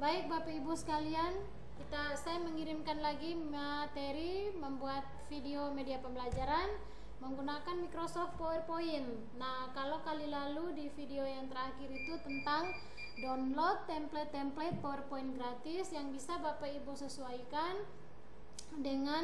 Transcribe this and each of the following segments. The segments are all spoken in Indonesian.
Baik Bapak Ibu sekalian, saya mengirimkan lagi materi membuat video media pembelajaran menggunakan Microsoft PowerPoint. Nah, kalau kali lalu di video yang terakhir itu tentang download template-template PowerPoint gratis yang bisa Bapak Ibu sesuaikan dengan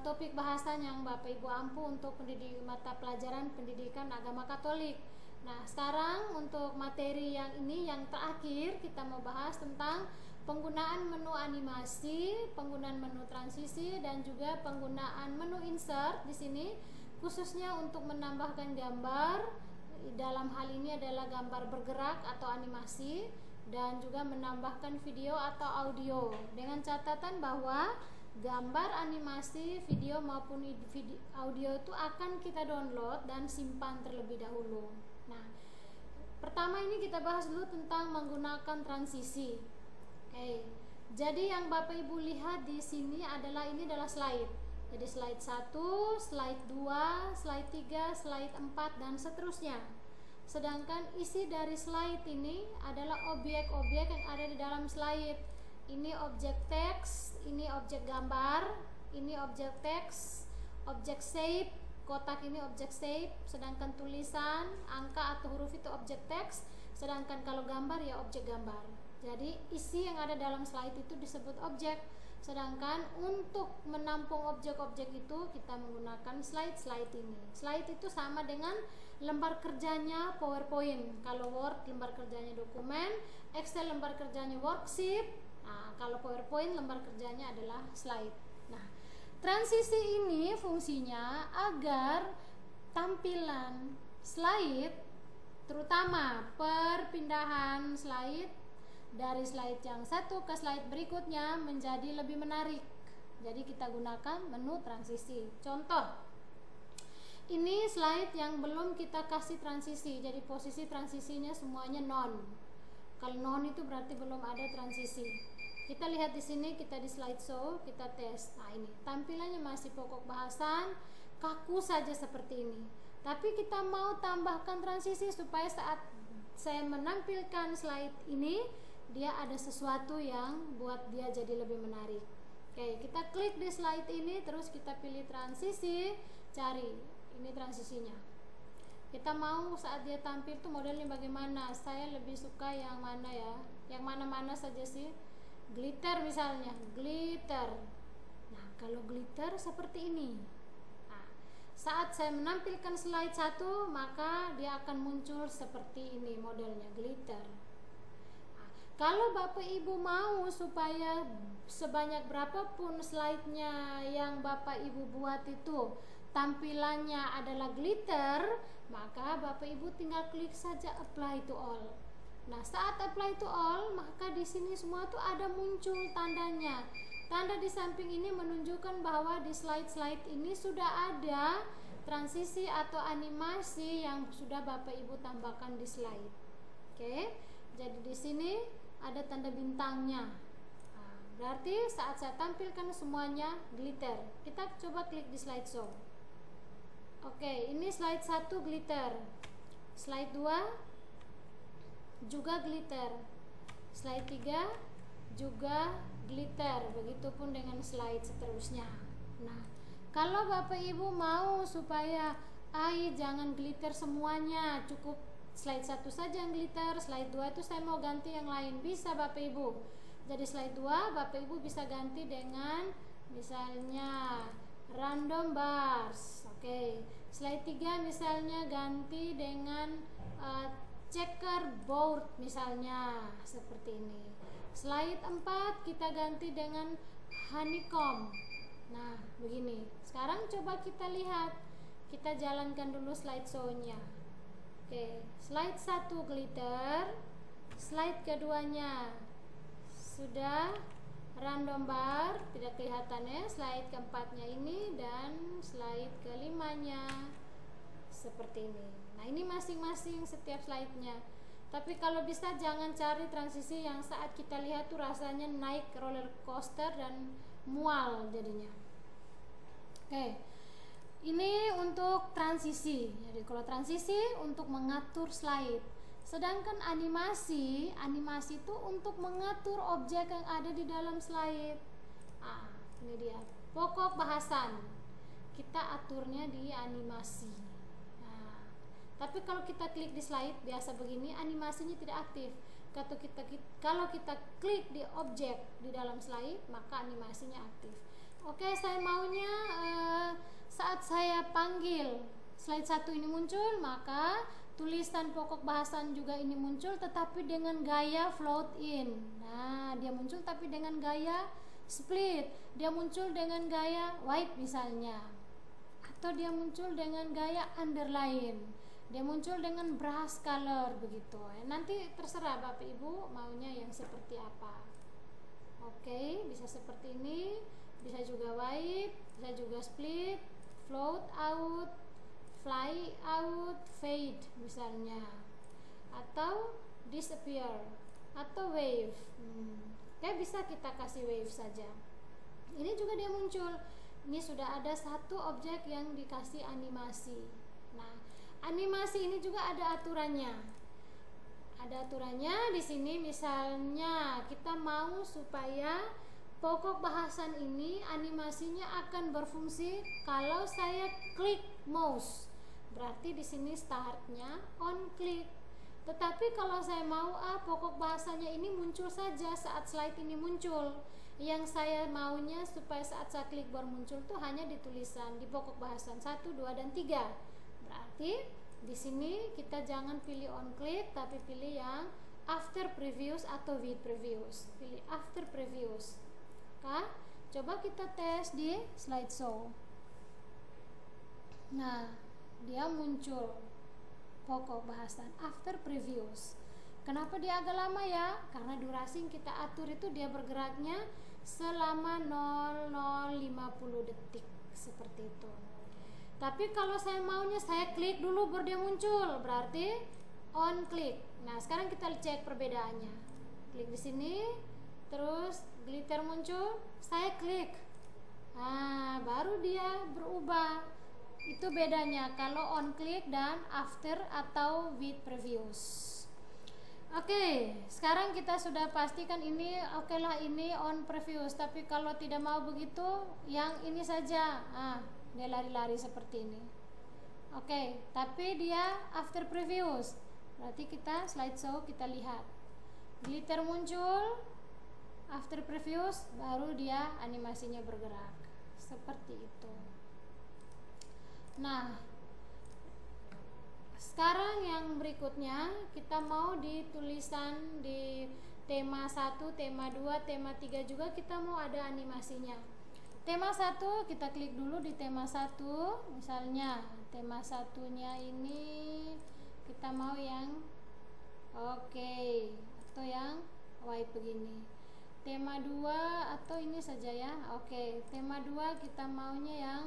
topik bahasan yang Bapak Ibu ampu untuk mata pelajaran pendidikan agama Katolik. Nah, sekarang untuk materi yang ini yang terakhir kita mau bahas tentang penggunaan menu animasi, penggunaan menu transisi dan juga penggunaan menu insert di sini khususnya untuk menambahkan gambar. Dalam hal ini adalah gambar bergerak atau animasi dan juga menambahkan video atau audio dengan catatan bahwa gambar, animasi, video maupun audio itu akan kita download dan simpan terlebih dahulu. Nah, pertama ini kita bahas dulu tentang menggunakan transisi. Oke. Jadi yang Bapak Ibu lihat di sini adalah slide. Jadi slide 1, slide 2, slide 3, slide 4 dan seterusnya. Sedangkan isi dari slide ini adalah objek-objek yang ada di dalam slide. Ini objek teks, ini objek gambar, ini objek teks, objek shape, kotak ini objek shape, sedangkan tulisan, angka atau huruf itu objek teks, sedangkan kalau gambar ya objek gambar. Jadi isi yang ada dalam slide itu disebut objek, sedangkan untuk menampung objek-objek itu kita menggunakan slide ini. Slide itu sama dengan lembar kerjanya PowerPoint. Kalau Word lembar kerjanya dokumen, Excel lembar kerjanya worksheet. Nah, kalau PowerPoint lembar kerjanya adalah slide. Nah, transisi ini fungsinya agar tampilan slide, terutama perpindahan slide dari slide yang satu ke slide berikutnya menjadi lebih menarik. Jadi kita gunakan menu transisi. Contoh, ini slide yang belum kita kasih transisi. Jadi posisi transisinya semuanya non. Kalau non itu berarti belum ada transisi. Kita lihat di sini, kita di slideshow, kita tes. Nah, ini tampilannya masih pokok bahasan, kaku saja seperti ini. Tapi kita mau tambahkan transisi supaya saat saya menampilkan slide ini, dia ada sesuatu yang buat dia jadi lebih menarik. Oke, kita klik di slide ini, terus kita pilih transisi, cari. Ini transisinya. Kita mau saat dia tampil tuh modelnya bagaimana. Saya lebih suka yang mana ya? Yang mana-mana saja sih. Glitter misalnya, glitter. Nah, kalau glitter seperti ini. Nah, saat saya menampilkan slide 1, maka dia akan muncul seperti ini modelnya, glitter. Nah, kalau Bapak Ibu mau supaya sebanyak berapapun slide-nya yang Bapak Ibu buat itu tampilannya adalah glitter, maka Bapak Ibu tinggal klik saja apply to all. Nah, saat apply to all, maka di sini semua tuh ada muncul tandanya. Tanda di samping ini menunjukkan bahwa di slide-slide ini sudah ada transisi atau animasi yang sudah Bapak Ibu tambahkan di slide. Oke. Jadi di sini ada tanda bintangnya. Nah, berarti saat saya tampilkan semuanya glitter. Kita coba klik di slideshow. Oke, ini slide 1 glitter. Slide 2 juga glitter, slide 3 juga glitter, begitupun dengan slide seterusnya. Nah, kalau Bapak Ibu mau supaya jangan glitter semuanya, cukup slide 1 saja yang glitter, slide 2 itu saya mau ganti yang lain, bisa Bapak Ibu. Jadi slide 2 Bapak Ibu bisa ganti dengan misalnya random bars. Oke. Slide 3 misalnya ganti dengan checkerboard misalnya seperti ini. Slide 4 kita ganti dengan honeycomb. Nah, begini. Sekarang coba kita lihat. Kita jalankan dulu slideshow-nya. Oke, slide 1 glitter. Slide keduanya sudah random bar, tidak kelihatan ya. Slide keempatnya ini dan slide kelimanya seperti ini. Nah, ini masing-masing setiap slide-nya. Tapi kalau bisa jangan cari transisi yang saat kita lihat tuh rasanya naik roller coaster dan mual jadinya. Oke. Ini untuk transisi. Jadi kalau transisi untuk mengatur slide. Sedangkan animasi itu untuk mengatur objek yang ada di dalam slide. Ini dia pokok bahasan. Kita aturnya di animasi. Tapi kalau kita klik di slide biasa begini, animasinya tidak aktif. Kalau kita klik di objek di dalam slide, maka animasinya aktif. Oke, saya maunya saat saya panggil slide 1 ini muncul, maka tulisan pokok bahasan juga ini muncul, tetapi dengan gaya float in. Nah, dia muncul tapi dengan gaya split. Dia muncul dengan gaya white misalnya, atau dia muncul dengan gaya underline, dia muncul dengan brush color begitu. Nanti terserah Bapak Ibu maunya yang seperti apa. Oke, bisa seperti ini, bisa juga white, bisa juga split, float out, fly out, fade misalnya, atau disappear, atau wave. Bisa kita kasih wave saja. Ini juga dia muncul. Ini sudah ada satu objek yang dikasih animasi. Nah, animasi ini juga ada aturannya. Ada aturannya di sini. Misalnya kita mau supaya pokok bahasan ini animasinya akan berfungsi kalau saya klik mouse. Berarti di sini startnya on click. Tetapi kalau saya mau pokok bahasanya ini muncul saja saat slide ini muncul. Yang saya maunya supaya saat saya klik baru muncul tuh hanya di tulisan di pokok bahasan 1, 2 dan 3. Berarti di sini kita jangan pilih on click, tapi pilih yang after previous atau with previous. Pilih after previous. Coba kita tes di slideshow. Nah, dia muncul pokok bahasan after previous. Kenapa dia agak lama ya? Karena durasi yang kita atur itu dia bergeraknya selama 0050 detik seperti itu. Tapi kalau saya maunya saya klik dulu baru dia muncul, berarti on click. Nah, sekarang kita cek perbedaannya. Klik di sini, terus glitter muncul, saya klik. Baru dia berubah. Itu bedanya kalau on click dan after atau with previous. Oke, sekarang kita sudah pastikan ini lah ini on previous. Tapi kalau tidak mau begitu, yang ini saja. Dia lari-lari seperti ini. Oke, tapi dia after previous. Berarti kita slideshow kita lihat. Glitter muncul, after previous baru dia animasinya bergerak. Seperti itu. Nah, sekarang yang berikutnya kita mau di tulisan di tema 1, tema 2, tema 3 juga kita mau ada animasinya. Tema 1 kita klik dulu di tema 1. Misalnya tema 1-nya ini kita mau yang atau yang white begini. Tema 2 atau ini saja ya. Tema 2 kita maunya yang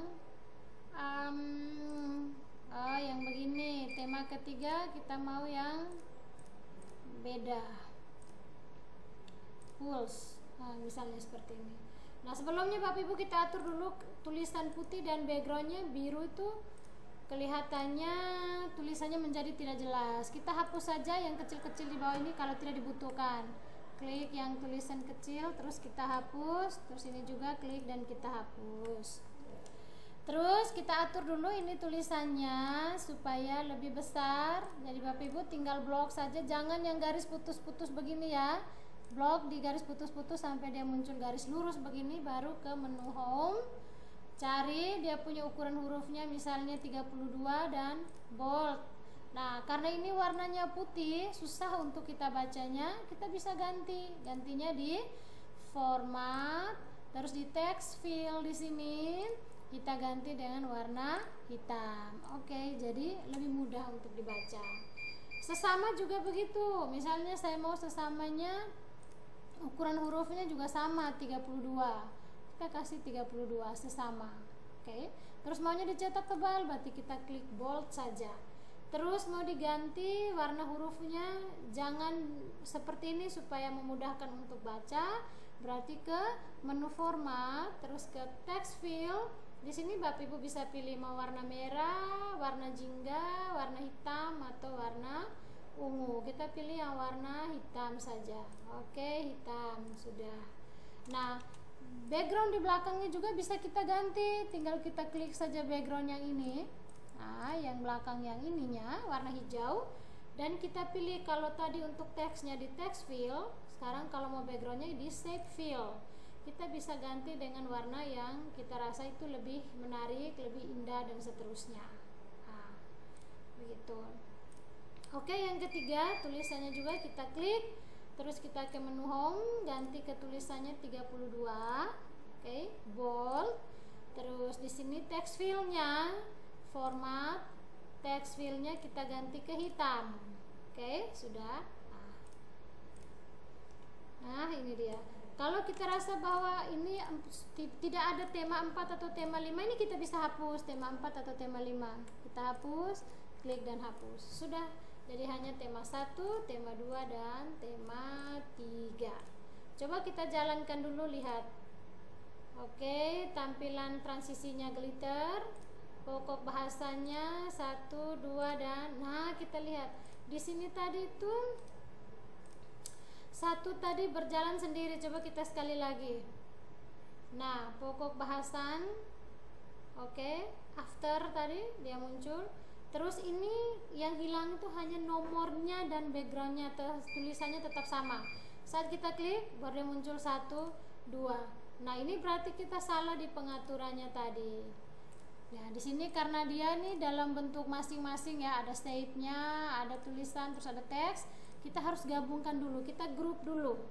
yang begini. Tema ketiga kita mau yang beda, pulse. Misalnya seperti ini. Nah, sebelumnya Bapak Ibu kita atur dulu tulisan putih dan backgroundnya biru itu kelihatannya tulisannya menjadi tidak jelas. Kita hapus saja yang kecil-kecil di bawah ini kalau tidak dibutuhkan. Klik yang tulisan kecil, terus kita hapus. Terus ini juga klik dan kita hapus. Terus kita atur dulu ini tulisannya supaya lebih besar. Jadi Bapak Ibu tinggal blok saja, jangan yang garis putus-putus begini ya. Blok di garis putus-putus sampai dia muncul garis lurus begini, baru ke menu home. Cari dia punya ukuran hurufnya misalnya 32 dan bold. Nah, karena ini warnanya putih, susah untuk kita bacanya, kita bisa gantinya di format, terus di text fill di sini kita ganti dengan warna hitam. Jadi lebih mudah untuk dibaca. Sesama juga begitu. Misalnya saya mau sesamanya ukuran hurufnya juga sama 32. Kita kasih 32 sesama. Terus maunya dicetak tebal, berarti kita klik bold saja. Terus mau diganti warna hurufnya, jangan seperti ini supaya memudahkan untuk baca. Berarti ke menu format, terus ke text fill. Di sini Bapak Ibu bisa pilih mau warna merah, warna jingga, warna hitam atau warna ungu. Kita pilih yang warna hitam saja. Oke, hitam sudah. Nah, background di belakangnya juga bisa kita ganti, tinggal kita klik saja background yang ini. Nah, yang belakang yang ininya warna hijau, dan kita pilih kalau tadi untuk teksnya di text fill, sekarang kalau mau backgroundnya di shape fill, kita bisa ganti dengan warna yang kita rasa itu lebih menarik, lebih indah dan seterusnya. Nah, begitu. Oke, yang ketiga tulisannya juga kita klik, terus kita ke menu home, ganti ke tulisannya 32. Oke, bold. Terus di sini text fill-nya, format text fill-nya kita ganti ke hitam. Oke, sudah. Nah, ini dia. Kalau kita rasa bahwa ini tidak ada tema 4 atau tema 5, ini kita bisa hapus tema 4 atau tema 5. Kita hapus, klik dan hapus. Sudah. Jadi hanya tema 1, tema 2 dan tema 3. Coba kita jalankan dulu, lihat. Oke, tampilan transisinya glitter. Pokok bahasanya 1, 2 dan nah, kita lihat. Di sini tadi itu 1 tadi berjalan sendiri, coba kita sekali lagi. Nah, pokok bahasan, oke, after tadi dia muncul. Terus ini yang hilang itu hanya nomornya dan backgroundnya, tulisannya tetap sama. Saat kita klik, baru dia muncul 1, 2. Nah, ini berarti kita salah di pengaturannya tadi. Nah, di sini karena dia nih dalam bentuk masing-masing ya, ada shape-nya, ada tulisan, terus ada teks. Kita harus gabungkan dulu, kita grup dulu.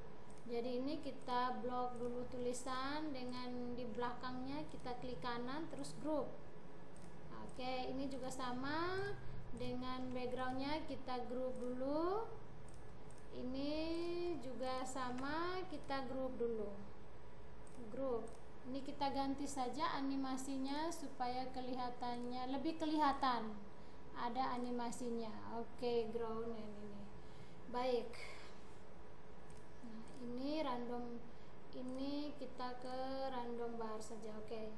Jadi ini kita blok dulu tulisan, dengan di belakangnya kita klik kanan terus grup. Oke, ini juga sama dengan backgroundnya, kita grup dulu. Ini juga sama, kita grup dulu. Grup. Ini kita ganti saja animasinya supaya kelihatannya lebih kelihatan. Ada animasinya. Oke, ground ini. Baik. Nah, ini random, ini kita ke random bar saja. Oke.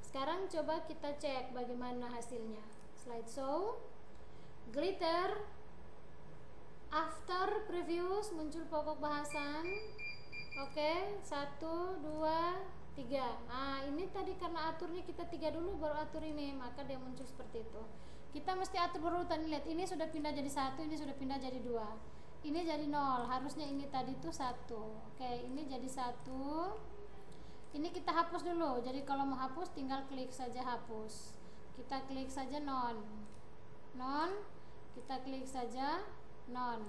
Sekarang coba kita cek bagaimana hasilnya. Slideshow, glitter, after previews muncul pokok bahasan. Oke, 1, 2, 3. Nah, ini tadi karena aturnya kita 3 dulu baru atur ini, maka dia muncul seperti itu. Kita mesti atur berurutan. Lihat, ini sudah pindah jadi 1, ini sudah pindah jadi 2. Ini jadi 0, harusnya ini tadi tuh 1. Oke, ini jadi 1. Ini kita hapus dulu. Jadi kalau mau hapus tinggal klik saja hapus. Kita klik saja non. Kita klik saja non.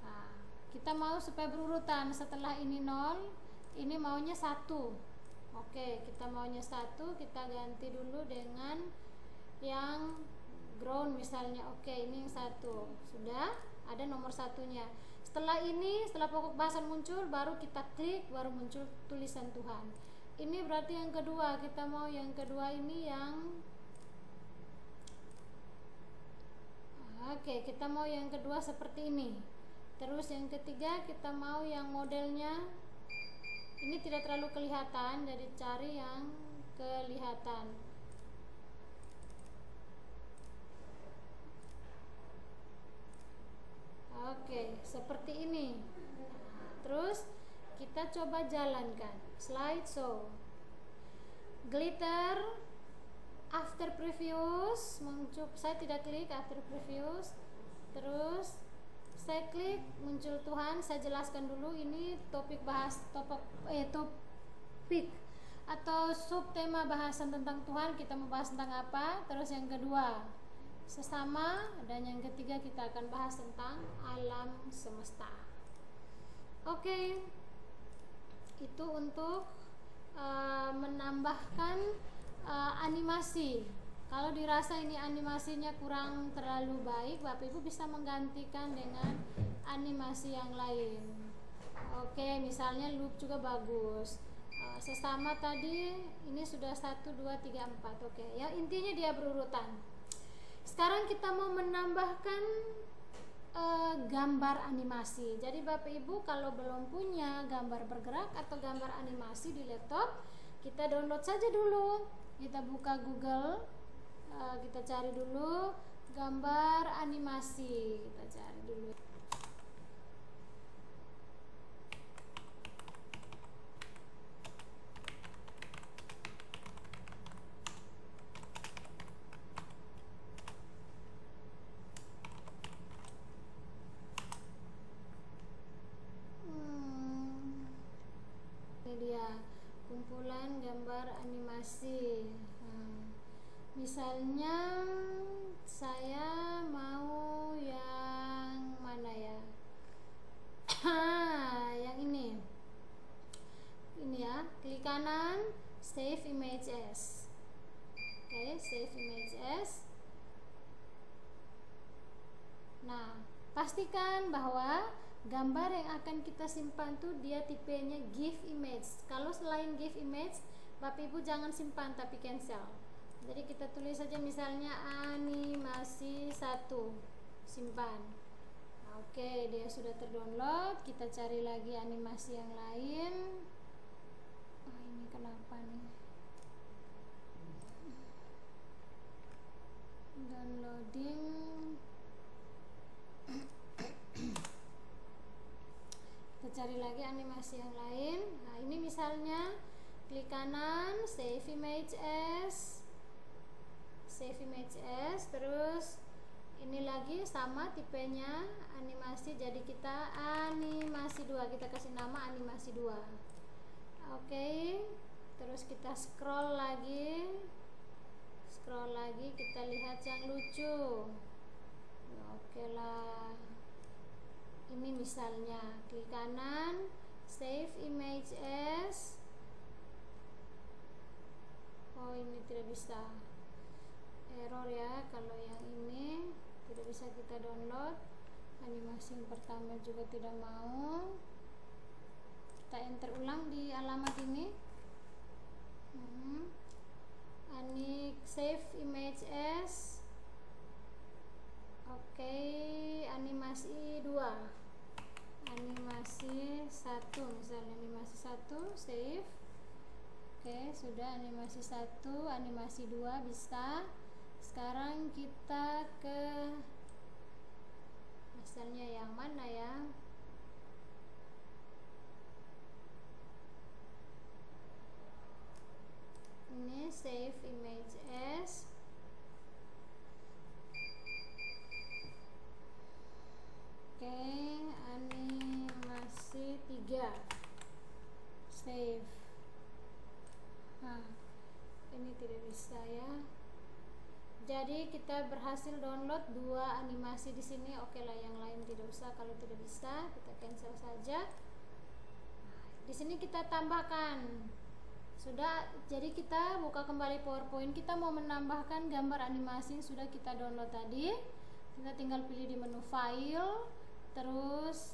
Nah, kita mau supaya berurutan. Setelah ini 0, ini maunya 1. Oke, kita maunya 1, kita ganti dulu dengan yang ground misalnya. Oke, ini yang 1. Sudah ada nomor 1-nya. Setelah ini, setelah pokok bahasan muncul, baru kita klik, baru muncul tulisan Tuhan. Ini berarti yang kedua. Kita mau yang kedua ini yang oke, kita mau yang kedua seperti ini. Terus yang ketiga kita mau yang modelnya ini tidak terlalu kelihatan, jadi cari yang kelihatan. Oke, seperti ini. Terus kita coba jalankan. Slideshow, glitter, after previews muncul. Saya tidak klik after previews. Terus saya klik muncul Tuhan. Saya jelaskan dulu ini topik atau subtema bahasan tentang Tuhan. Kita membahas tentang apa. Terus yang kedua sesama, dan yang ketiga kita akan bahas tentang alam semesta. Oke, itu untuk menambahkan animasi. Kalau dirasa ini animasinya kurang terlalu baik, Bapak Ibu bisa menggantikan dengan animasi yang lain. Oke, misalnya loop juga bagus. Sesama tadi ini sudah 1, 2, 3, 4. Oke, ya intinya dia berurutan. Sekarang kita mau menambahkan gambar animasi. Jadi Bapak Ibu kalau belum punya gambar bergerak atau gambar animasi di laptop, kita download saja dulu. Kita buka Google, kita cari dulu gambar animasi, kita cari dulu. Ini dia kumpulan gambar animasi. Misalnya saya mau yang mana ya? Yang ini ya, klik kanan, save image as. Oke, save image as. Nah, pastikan bahwa gambar yang akan kita simpan tuh dia tipenya GIF image. Kalau selain GIF image, Bapak Ibu jangan simpan tapi cancel. Jadi kita tulis saja misalnya animasi 1, simpan. Nah, oke, dia sudah terdownload. Kita cari lagi animasi yang lain. Ini kenapa nih? Downloading. Kita cari lagi animasi yang lain. Nah, ini misalnya klik kanan, save image as. Save image as, terus ini lagi sama tipenya animasi, jadi kita animasi 2, kita kasih nama animasi 2. Oke, terus kita scroll lagi, kita lihat yang lucu. Oke lah, ini misalnya klik kanan, save image as. Oh, ini tidak bisa, error ya. Kalau yang ini tidak bisa kita download. Animasi yang pertama juga tidak mau. Kita enter ulang di alamat ini. Save image as. Oke, animasi 2, animasi 1 misalnya, animasi 1 save. Oke, sudah animasi 1, animasi 2 bisa. Sekarang kita ke misalnya yang mana ya? Ini save image as. Oke, animasi 3 save. Nah, ini tidak bisa ya. Jadi kita berhasil download 2 animasi di sini. Oke lah, yang lain tidak usah. Kalau tidak bisa, kita cancel saja. Di sini kita tambahkan. Sudah, jadi kita buka kembali PowerPoint. Kita mau menambahkan gambar animasi yang sudah kita download tadi. Kita tinggal pilih di menu file, terus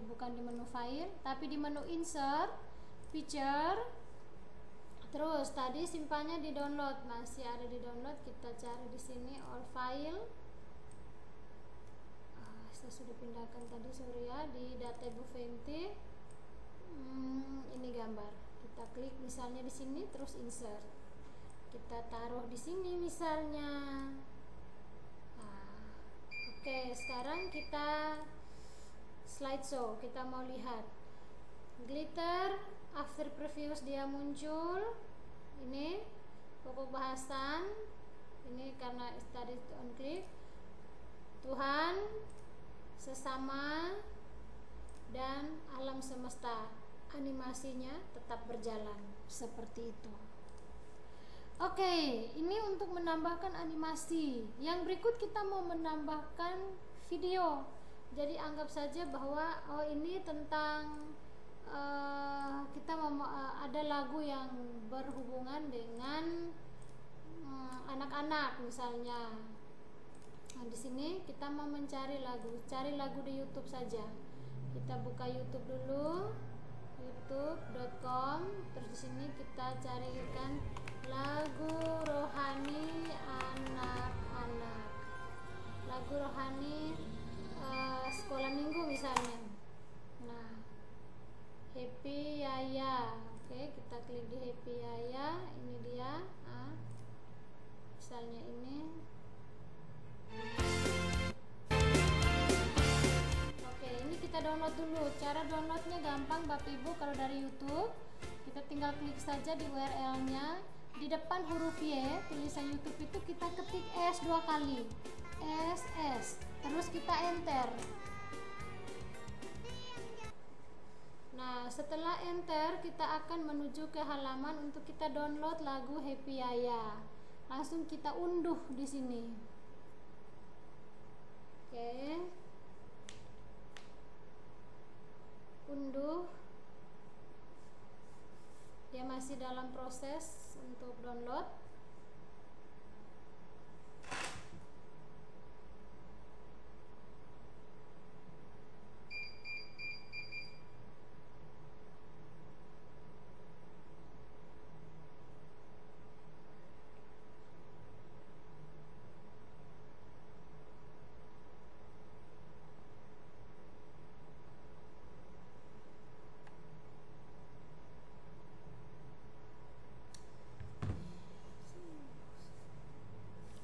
bukan di menu file, tapi di menu insert, picture. Terus tadi simpannya di download, masih ada di download. Kita cari di sini all file. Saya sudah pindahkan tadi, sorry ya, di data Ibu Fenty. Ini gambar. Kita klik misalnya di sini, terus insert. Kita taruh di sini misalnya. Oke, sekarang kita slideshow. Kita mau lihat glitter after previews, dia muncul. Ini pokok bahasan. Ini karena tadi on click. Tuhan, sesama, dan alam semesta. Animasinya tetap berjalan seperti itu. Oke, ini untuk menambahkan animasi. Yang berikut kita mau menambahkan video. Jadi anggap saja bahwa ini tentang kita ada lagu yang berhubungan dengan anak-anak misalnya. Nah, di sini kita mau mencari lagu. Cari lagu di YouTube saja. Kita buka YouTube dulu. youtube.com, terus di sini kita carikan lagu rohani anak-anak, lagu rohani sekolah minggu misalnya. Nah, Happy Yaya. Oke, kita klik di Happy Yaya. Ini dia. Misalnya ini. Oke, ini kita download dulu. Cara downloadnya gampang Bapak Ibu. Kalau dari YouTube kita tinggal klik saja di URL-nya. Di depan huruf Y tulisan YouTube itu kita ketik S 2 kali, S, terus kita enter. Nah, setelah enter kita akan menuju ke halaman untuk kita download lagu Happy Yaya. Langsung kita unduh di sini. Oke. Unduh. Dia masih dalam proses untuk download.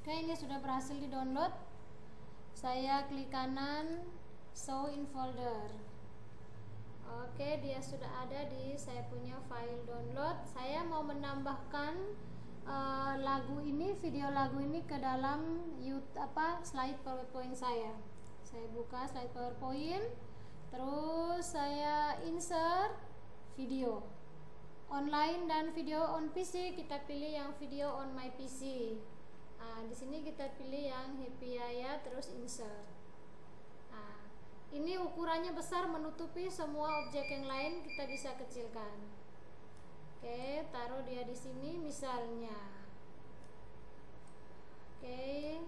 Oke, ini sudah berhasil di-download. Saya klik kanan, show in folder. Oke, dia sudah ada di saya punya file download. Saya mau menambahkan lagu ini, video lagu ini ke dalam slide PowerPoint saya. Saya buka slide PowerPoint, terus saya insert video. Online dan video on PC, kita pilih yang video on my PC. Nah, di sini kita pilih yang Happy Yaya, terus insert. Nah, ini ukurannya besar menutupi semua objek yang lain, kita bisa kecilkan. Oke, taruh dia di sini misalnya. Oke,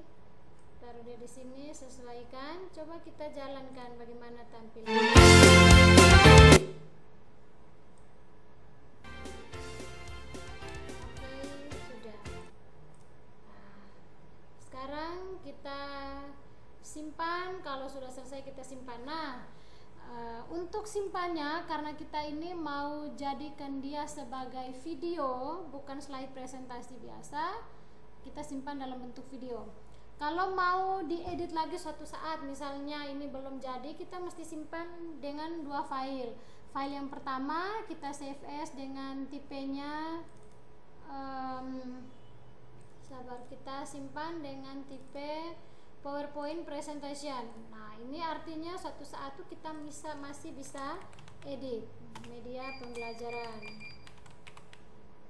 taruh dia di sini, sesuaikan. Coba kita jalankan bagaimana tampilannya. Sekarang kita simpan. Kalau sudah selesai kita simpan. Nah, untuk simpannya, karena kita ini mau jadikan dia sebagai video, bukan slide presentasi biasa, kita simpan dalam bentuk video. Kalau mau diedit lagi suatu saat, misalnya ini belum jadi, kita mesti simpan dengan dua file. File yang pertama kita save as dengan tipenya kita simpan dengan tipe PowerPoint presentation. Nah, ini artinya suatu saat tuh kita masih bisa edit media pembelajaran.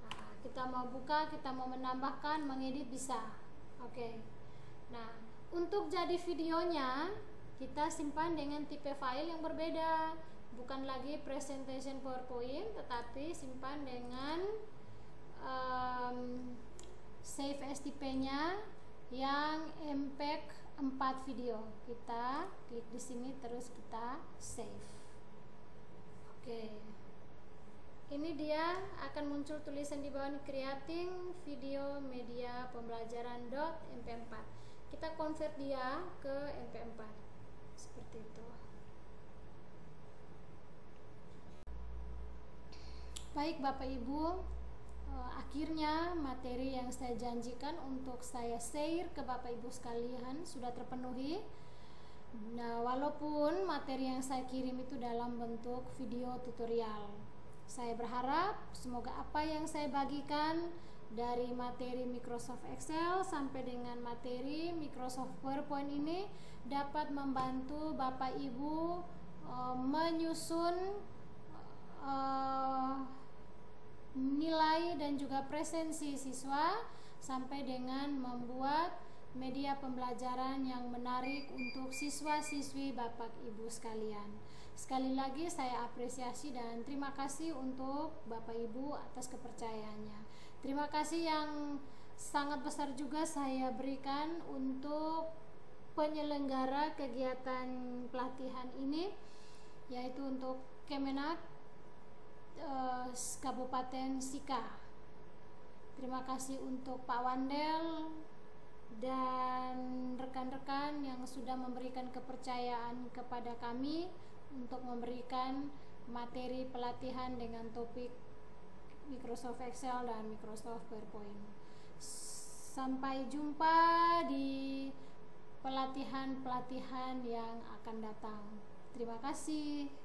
Nah, kita mau buka, kita mau menambahkan, mengedit bisa. Oke. Nah, untuk jadi videonya kita simpan dengan tipe file yang berbeda, bukan lagi presentation PowerPoint, tetapi simpan dengan save as tipenya yang MPEG 4 video. Kita klik di sini, terus kita save. Oke. Ini dia akan muncul tulisan di bawah, creating video media pembelajaran .mp4. Kita convert dia ke mp4 seperti itu. Baik Bapak Ibu, akhirnya materi yang saya janjikan untuk saya share ke Bapak Ibu sekalian sudah terpenuhi. Nah, walaupun materi yang saya kirim itu dalam bentuk video tutorial, saya berharap semoga apa yang saya bagikan dari materi Microsoft Excel sampai dengan materi Microsoft PowerPoint ini dapat membantu Bapak Ibu menyusun nilai dan juga presensi siswa sampai dengan membuat media pembelajaran yang menarik untuk siswa-siswi Bapak Ibu sekalian. Sekali lagi saya apresiasi dan terima kasih untuk Bapak Ibu atas kepercayaannya. Terima kasih yang sangat besar juga saya berikan untuk penyelenggara kegiatan pelatihan ini, yaitu untuk Kemenak Kabupaten Sika. Terima kasih untuk Pak Wandel dan rekan-rekan yang sudah memberikan kepercayaan kepada kami untuk memberikan materi pelatihan dengan topik Microsoft Excel dan Microsoft PowerPoint. Sampai jumpa di pelatihan-pelatihan yang akan datang. Terima kasih.